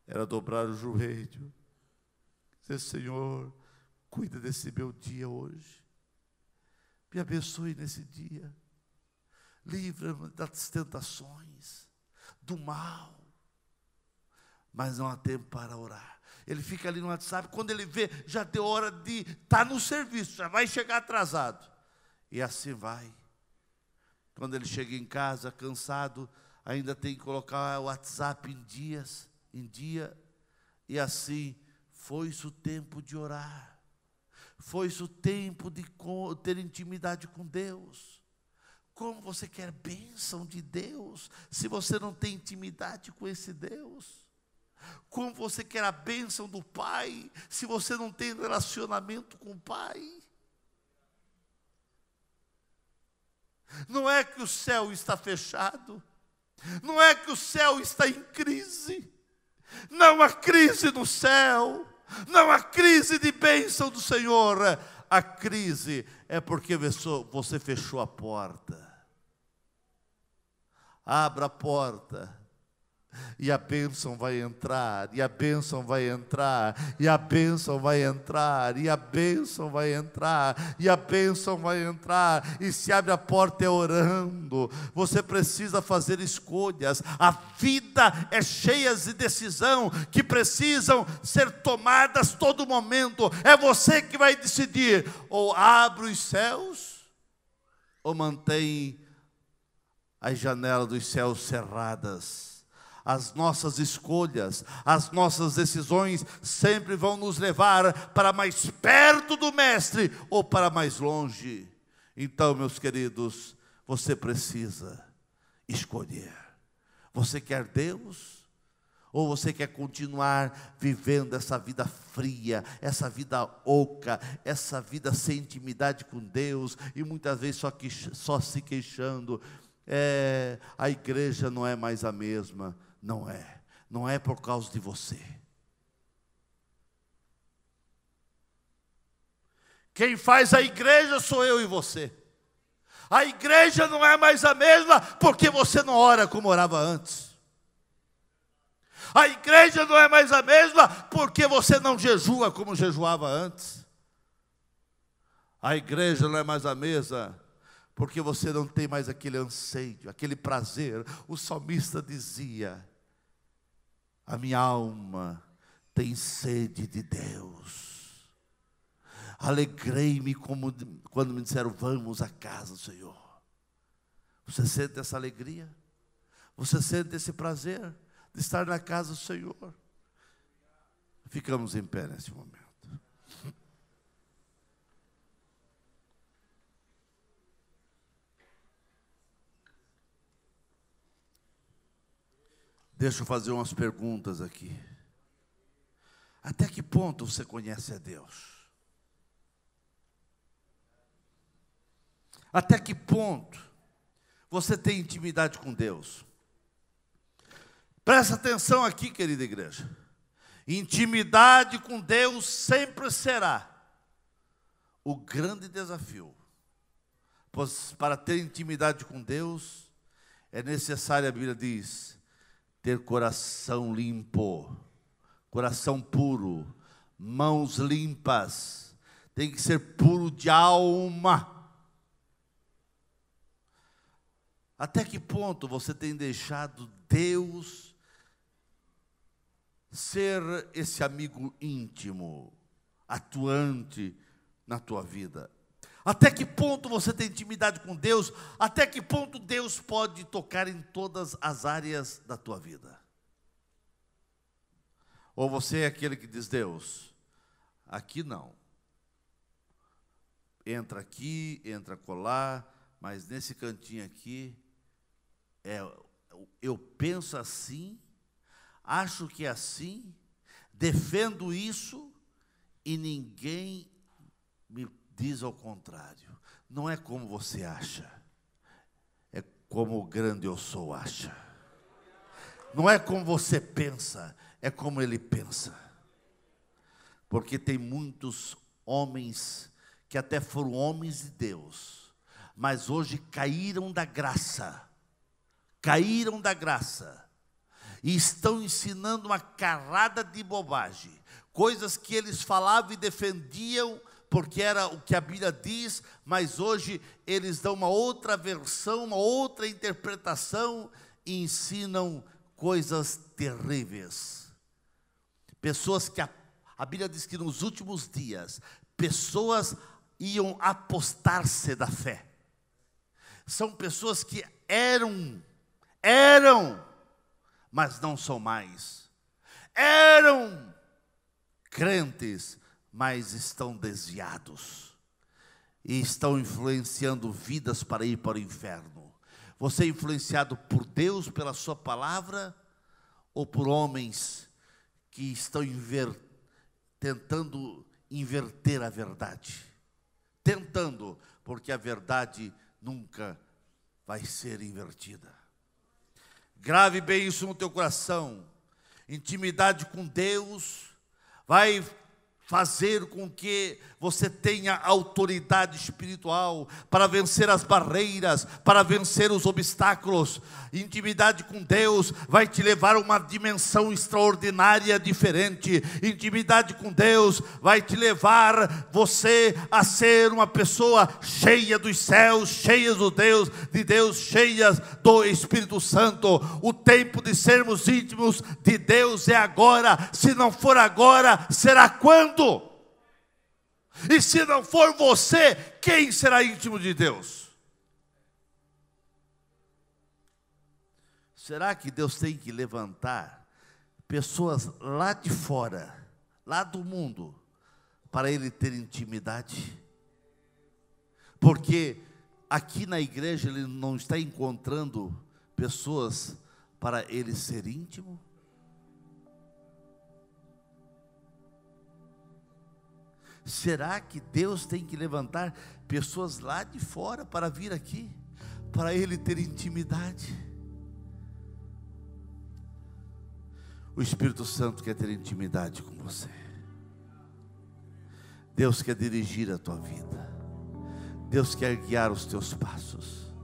era dobrar o joelho, dizer: Senhor, cuida desse meu dia hoje, me abençoe nesse dia, livra-me das tentações, do mal. Mas não há tempo para orar. Ele fica ali no WhatsApp, quando ele vê, já deu hora de estar no serviço, já vai chegar atrasado. E assim vai. Quando ele chega em casa, cansado, ainda tem que colocar o WhatsApp em dia. E assim, foi-se o tempo de orar. Foi-se o tempo de ter intimidade com Deus. Como você quer bênção de Deus, se você não tem intimidade com esse Deus? Como você quer a bênção do Pai, se você não tem relacionamento com o Pai? Não é que o céu está fechado, não é que o céu está em crise, não há crise no céu, não há crise de bênção do Senhor. A crise é porque você fechou a porta. Abra a porta, e a bênção vai entrar, e a bênção vai entrar, e a bênção vai entrar, e a bênção vai entrar, e a bênção vai entrar. E se abre a porta é orando. Você precisa fazer escolhas. A vida é cheia de decisão que precisam ser tomadas todo momento. É você que vai decidir: ou abre os céus, ou mantém as janelas dos céus cerradas. As nossas escolhas, as nossas decisões sempre vão nos levar para mais perto do Mestre ou para mais longe. Então, meus queridos, você precisa escolher. Você quer Deus? Ou você quer continuar vivendo essa vida fria, essa vida oca, essa vida sem intimidade com Deus, e muitas vezes só se queixando? A igreja não é mais a mesma. Não é por causa de você. Quem faz a igreja sou eu e você. A igreja não é mais a mesma porque você não ora como orava antes. A igreja não é mais a mesma porque você não jejua como jejuava antes. A igreja não é mais a mesma porque você não tem mais aquele anseio, aquele prazer. O salmista dizia: a minha alma tem sede de Deus. Alegrei-me quando me disseram: vamos à casa do Senhor. Você sente essa alegria? Você sente esse prazer de estar na casa do Senhor? Ficamos em pé nesse momento. Deixa eu fazer umas perguntas aqui. Até que ponto você conhece a Deus? Até que ponto você tem intimidade com Deus? Presta atenção aqui, querida igreja. Intimidade com Deus sempre será o grande desafio. Pois para ter intimidade com Deus é necessário, a Bíblia diz, ter coração limpo, coração puro, mãos limpas, tem que ser puro de alma. Até que ponto você tem deixado Deus ser esse amigo íntimo, atuante na tua vida? Até que ponto você tem intimidade com Deus? Até que ponto Deus pode tocar em todas as áreas da tua vida? Ou você é aquele que diz: Deus, aqui não. Entra aqui, entra acolá, mas nesse cantinho aqui, eu penso assim, acho que é assim, defendo isso, e ninguém me diz ao contrário. Não é como você acha, como o grande eu sou acha. Não é como você pensa, é como ele pensa. Porque tem muitos homens que até foram homens de Deus, mas hoje caíram da graça, e estão ensinando uma carrada de bobagem, coisas que eles falavam e defendiam, porque era o que a Bíblia diz, mas hoje eles dão uma outra versão, uma outra interpretação, e ensinam coisas terríveis. Pessoas que a Bíblia diz que nos últimos dias, pessoas iam apostar-se da fé. São pessoas que eram, mas não são mais. Eram crentes, mas estão desviados. E estão influenciando vidas para ir para o inferno. Você é influenciado por Deus, pela sua palavra, ou por homens que estão tentando inverter a verdade? Tentando, porque a verdade nunca vai ser invertida. Grave bem isso no teu coração. Intimidade com Deus vai fazer com que você tenha autoridade espiritual para vencer as barreiras, para vencer os obstáculos. Intimidade com Deus vai te levar a uma dimensão extraordinária, diferente. Intimidade com Deus vai te levar você a ser uma pessoa cheia dos céus, cheia de Deus, cheia do Espírito Santo. O tempo de sermos íntimos de Deus é agora. Se não for agora, será quando? E se não for você, quem será íntimo de Deus? Será que Deus tem que levantar pessoas lá de fora, lá do mundo, para Ele ter intimidade? Porque aqui na igreja Ele não está encontrando pessoas para Ele ser íntimo? Será que Deus tem que levantar pessoas lá de fora para vir aqui, para Ele ter intimidade? O Espírito Santo quer ter intimidade com você. Deus quer dirigir a tua vida. Deus quer guiar os teus passos.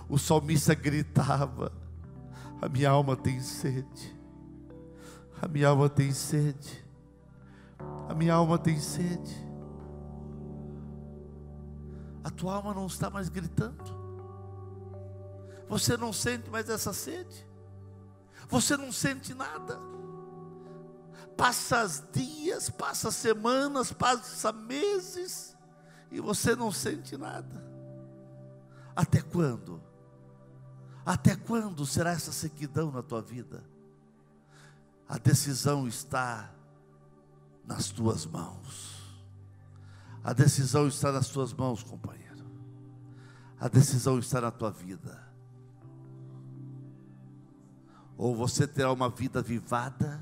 O salmista gritava: a minha alma tem sede, a minha alma tem sede. A minha alma tem sede. A tua alma não está mais gritando. Você não sente mais essa sede. Você não sente nada. Passa dias, passa semanas, passa meses, e você não sente nada. Até quando? Até quando será essa sequidão na tua vida? A decisão está nas tuas mãos. A decisão está nas tuas mãos, companheiro. A decisão está na tua vida. Ou você terá uma vida avivada,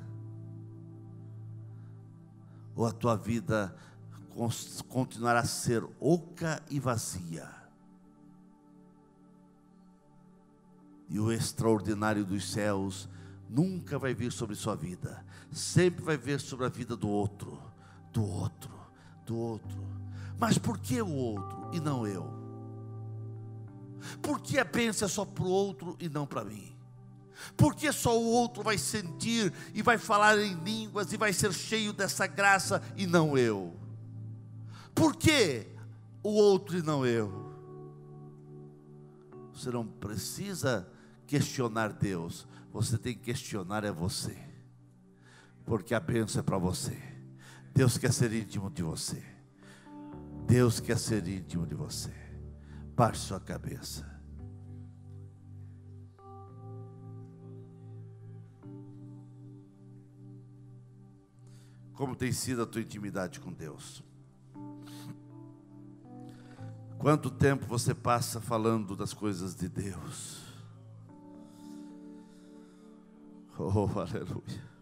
ou a tua vida continuará a ser oca e vazia. E o extraordinário dos céus nunca vai vir sobre sua vida. Sempre vai vir sobre a vida do outro, do outro, do outro. Mas por que o outro e não eu? Por que a bênção é só para o outro e não para mim? Por que só o outro vai sentir e vai falar em línguas e vai ser cheio dessa graça e não eu? Por que o outro e não eu? Você não precisa questionar Deus. Você tem que questionar é você. Porque a bênção é para você. Deus quer ser íntimo de você. Deus quer ser íntimo de você. Baixe sua cabeça. Como tem sido a tua intimidade com Deus? Quanto tempo você passa falando das coisas de Deus? Oh, aleluia.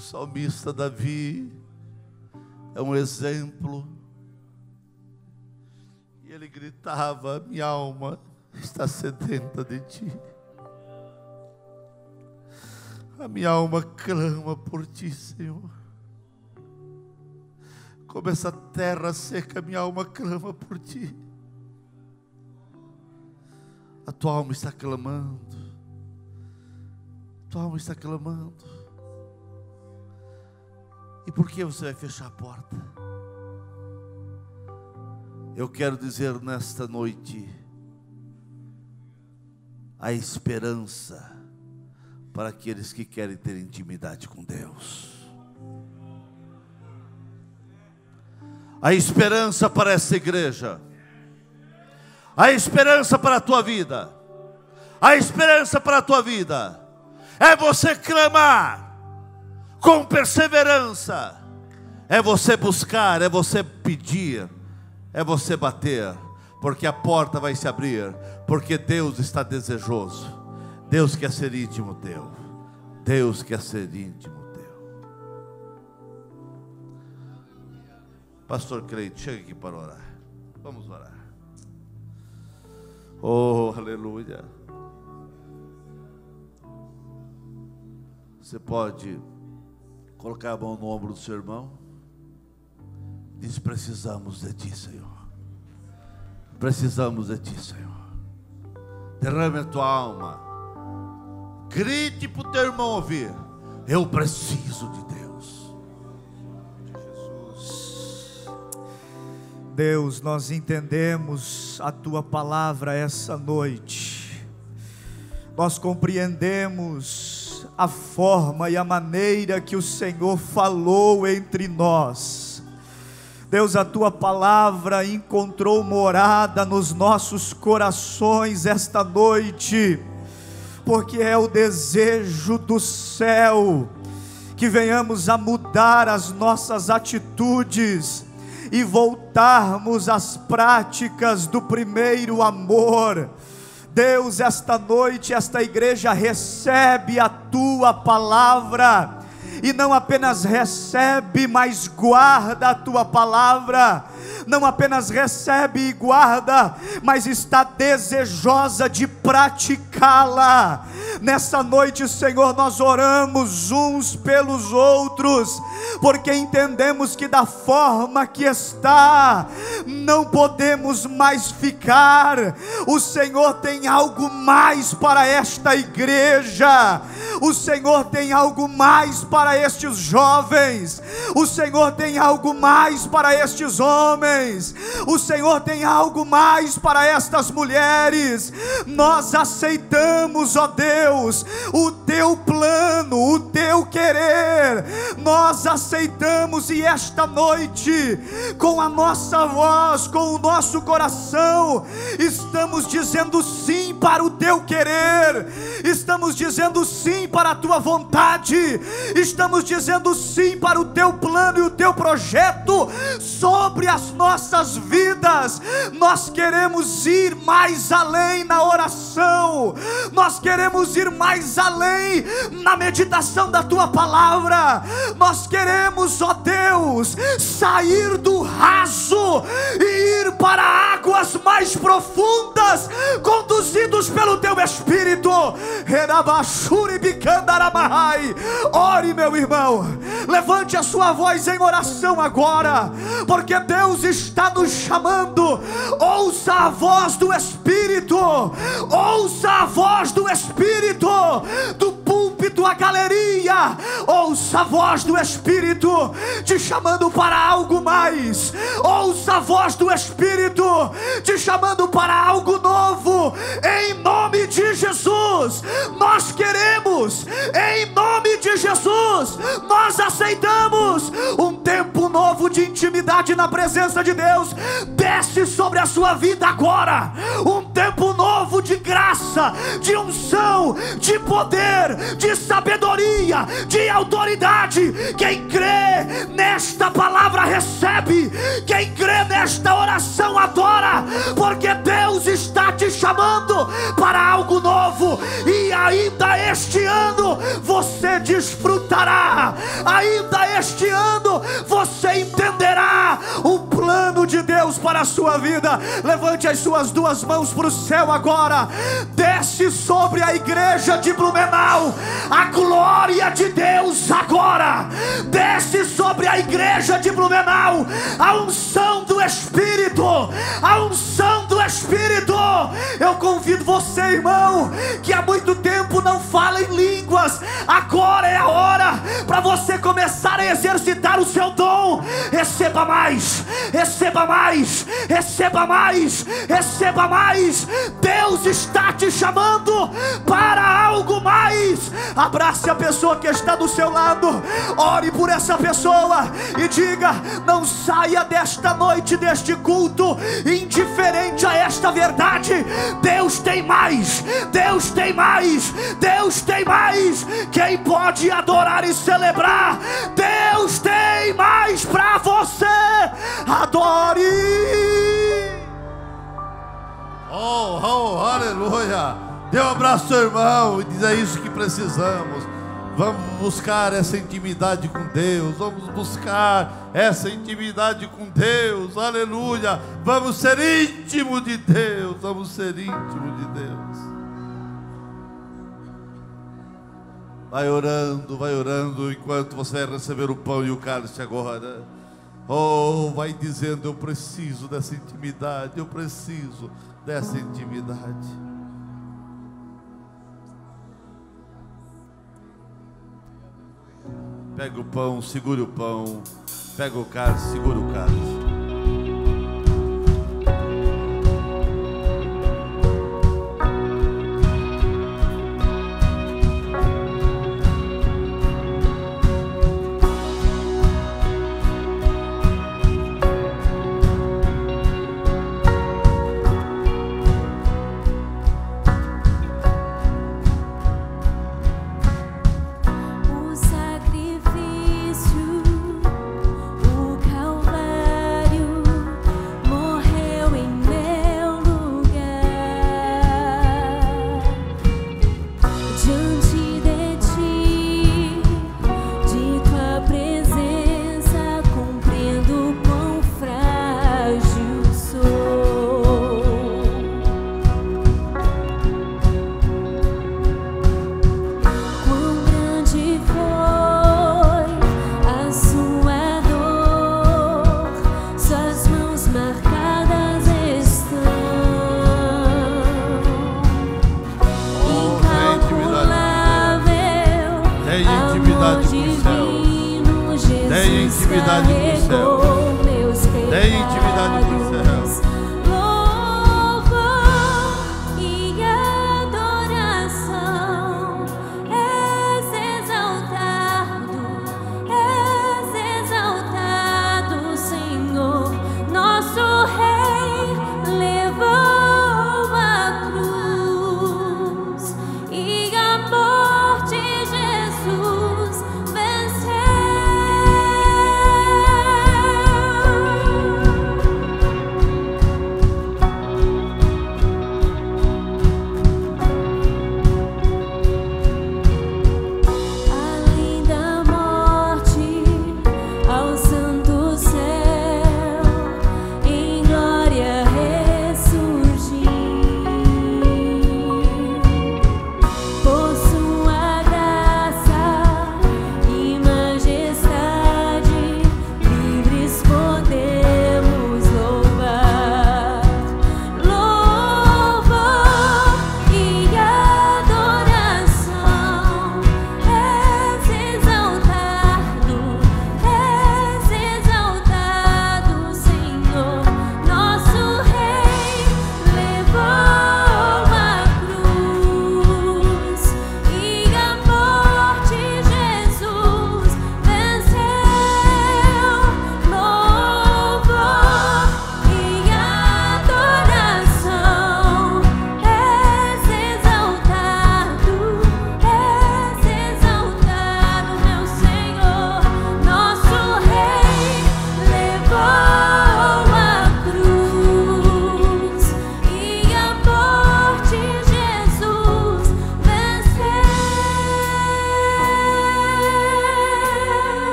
O salmista Davi é um exemplo. E ele gritava: minha alma está sedenta de ti. A minha alma clama por ti, Senhor. Como essa terra seca, minha alma clama por ti. A tua alma está clamando. A tua alma está clamando. E por que você vai fechar a porta? Eu quero dizer nesta noite: a esperança para aqueles que querem ter intimidade com Deus. A esperança para essa igreja. A esperança para a tua vida. A esperança para a tua vida é você clamar com perseverança. É você buscar, é você pedir, é você bater, porque a porta vai se abrir, porque Deus está desejoso. Deus quer ser íntimo teu. Deus quer ser íntimo teu. Pastor Cleide, chega aqui para orar. Vamos orar. Oh, aleluia. Você pode colocar a mão no ombro do seu irmão. Diz: precisamos de ti, Senhor. Precisamos de ti, Senhor. Derrame a tua alma. Grite para o teu irmão ouvir: eu preciso de Deus. Jesus. Deus, nós entendemos a tua palavra essa noite. Nós compreendemos a forma e a maneira que o Senhor falou entre nós. Deus, a tua palavra encontrou morada nos nossos corações esta noite, porque é o desejo do céu que venhamos a mudar as nossas atitudes e voltarmos às práticas do primeiro amor. Deus, esta noite, esta igreja recebe a tua palavra, e não apenas recebe, mas guarda a tua palavra. Não apenas recebe e guarda, mas está desejosa de praticá-la. Nessa noite, Senhor, nós oramos uns pelos outros, porque entendemos que da forma que está, não podemos mais ficar. O Senhor tem algo mais para esta igreja. O Senhor tem algo mais para estes jovens. O Senhor tem algo mais para estes homens. O Senhor tem algo mais para estas mulheres. Nós aceitamos, ó Deus, o teu plano, o teu querer. Nós aceitamos, e esta noite, com a nossa voz, com o nosso coração, estamos dizendo sim para o teu querer. Estamos dizendo sim para a tua vontade. Estamos dizendo sim para o teu plano e o teu projeto sobre as nossas vidas. Nós queremos ir mais além na oração. Nós queremos ir mais além na meditação da tua palavra. Nós queremos, ó Deus, sair do raso e ir para águas mais profundas, conduzidos pelo teu Espírito. Ore, meu irmão, levante a sua voz em oração agora, porque Deus está nos chamando. Ouça a voz do Espírito, ouça a voz do Espírito, do púlpito à galeria. Ouça a voz do Espírito te chamando para algo mais. Ouça a voz do Espírito te chamando para algo novo. Em nome de Jesus, nós queremos. Em nome de Jesus, nós aceitamos um tempo novo de intimidade na presença de Deus. Desce sobre a sua vida agora um tempo novo de de graça, de unção, de poder, de sabedoria, de autoridade. Quem crê nesta palavra recebe, quem crê nesta oração adora, porque Deus está te chamando para algo novo, e ainda este ano você desfrutará, ainda este ano você entenderá o plano de Deus para a sua vida. Levante as suas duas mãos para o céu agora. Desce sobre a igreja de Blumenau a glória de Deus agora. Desce sobre a igreja de Blumenau a unção do Espírito, a unção do Espírito. Eu convido você, irmão, que há muito tempo não fala em línguas, agora é a hora para você começar a exercitar o seu dom. Receba mais, receba mais, receba mais, receba mais. Deus está te chamando para algo mais. Abrace a pessoa que está do seu lado, ore por essa pessoa e diga: não saia desta noite, deste culto, indiferente a esta verdade. Deus tem mais, Deus tem mais, Deus tem mais. Quem pode adorar e celebrar? Deus tem mais para você. Adore. Oh, aleluia. Dê um abraço ao seu irmão e diz: é isso que precisamos. Vamos buscar essa intimidade com Deus. Vamos buscar essa intimidade com Deus. Aleluia. Vamos ser íntimos de Deus. Vamos ser íntimos de Deus. Vai orando enquanto você vai receber o pão e o cálice agora. Oh, vai dizendo: eu preciso dessa intimidade. Eu preciso dessa intimidade. Pega o pão, segura o pão. Pega o cálice, segura o cálice.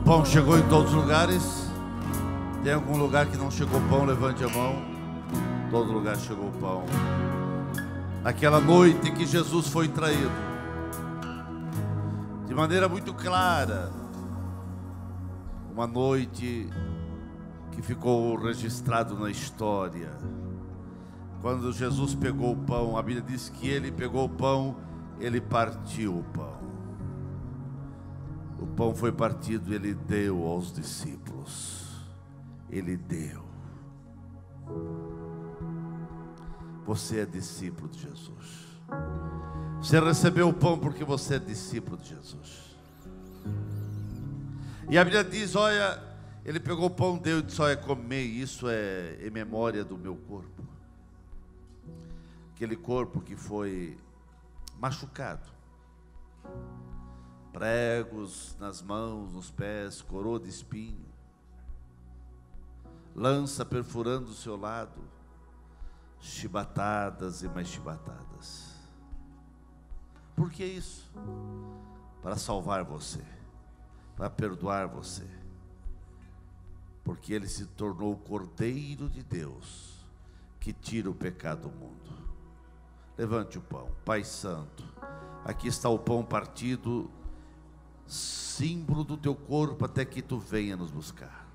pão chegou em todos os lugares. Tem algum lugar que não chegou pão? Levante a mão. Todo lugar chegou pão. Naquela noite que Jesus foi traído, de maneira muito clara, uma noite que ficou registrado na história. Quando Jesus pegou o pão, a Bíblia diz que ele pegou o pão, ele partiu o pão. O pão foi partido e ele deu aos discípulos. Ele deu. Você é discípulo de Jesus. Você recebeu o pão porque você é discípulo de Jesus. E a Bíblia diz, olha, ele pegou o pão, deu e disse, olha, comer, isso é em memória do meu corpo. Aquele corpo que foi machucado, pregos nas mãos, nos pés, coroa de espinho, lança perfurando o seu lado, chibatadas e mais chibatadas. Por que isso? Para salvar você, para perdoar você, porque ele se tornou o Cordeiro de Deus que tira o pecado do mundo. Levante o pão. Pai Santo, aqui está o pão partido, símbolo do teu corpo, até que tu venha nos buscar.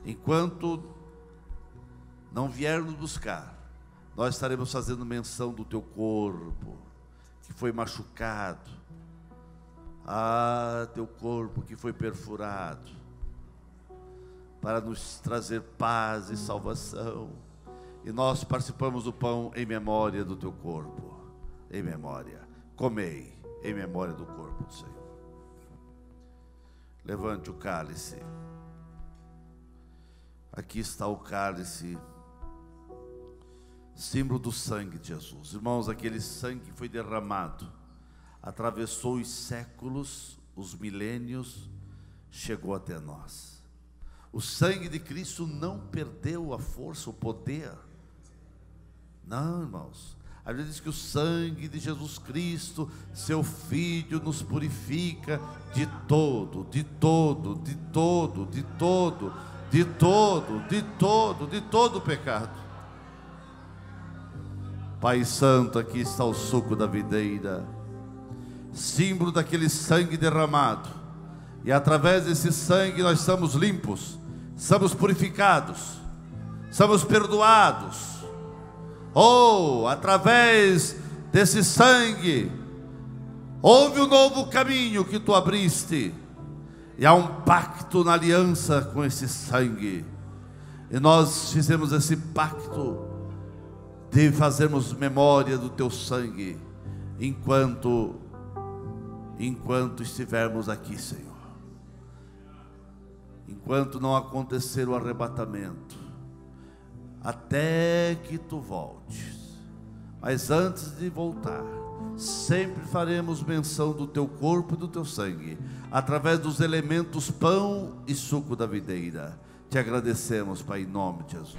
Enquanto não vier nos buscar, nós estaremos fazendo menção do teu corpo que foi machucado, teu corpo que foi perfurado, para nos trazer paz e salvação. E nós participamos do pão em memória do teu corpo, em memória. Comei em memória do corpo do Senhor. Levante o cálice. Aqui está o cálice, símbolo do sangue de Jesus. Irmãos, aquele sangue que foi derramado, atravessou os séculos, os milênios, chegou até nós. O sangue de Cristo não perdeu a força, o poder. Não, irmãos. A Bíblia diz que o sangue de Jesus Cristo, seu Filho, nos purifica de todo, de todo, de todo, de todo, de todo, de todo, de todo o pecado. Pai Santo, aqui está o suco da videira, símbolo daquele sangue derramado. E através desse sangue nós estamos limpos, somos purificados, somos perdoados. Através desse sangue, houve um novo caminho que tu abriste, e há um pacto na aliança com esse sangue, e nós fizemos esse pacto de fazermos memória do teu sangue, enquanto estivermos aqui, Senhor, enquanto não acontecer o arrebatamento, até que tu voltes. Mas antes de voltar, sempre faremos menção do teu corpo e do teu sangue, através dos elementos pão e suco da videira. Te agradecemos, Pai, em nome de Jesus.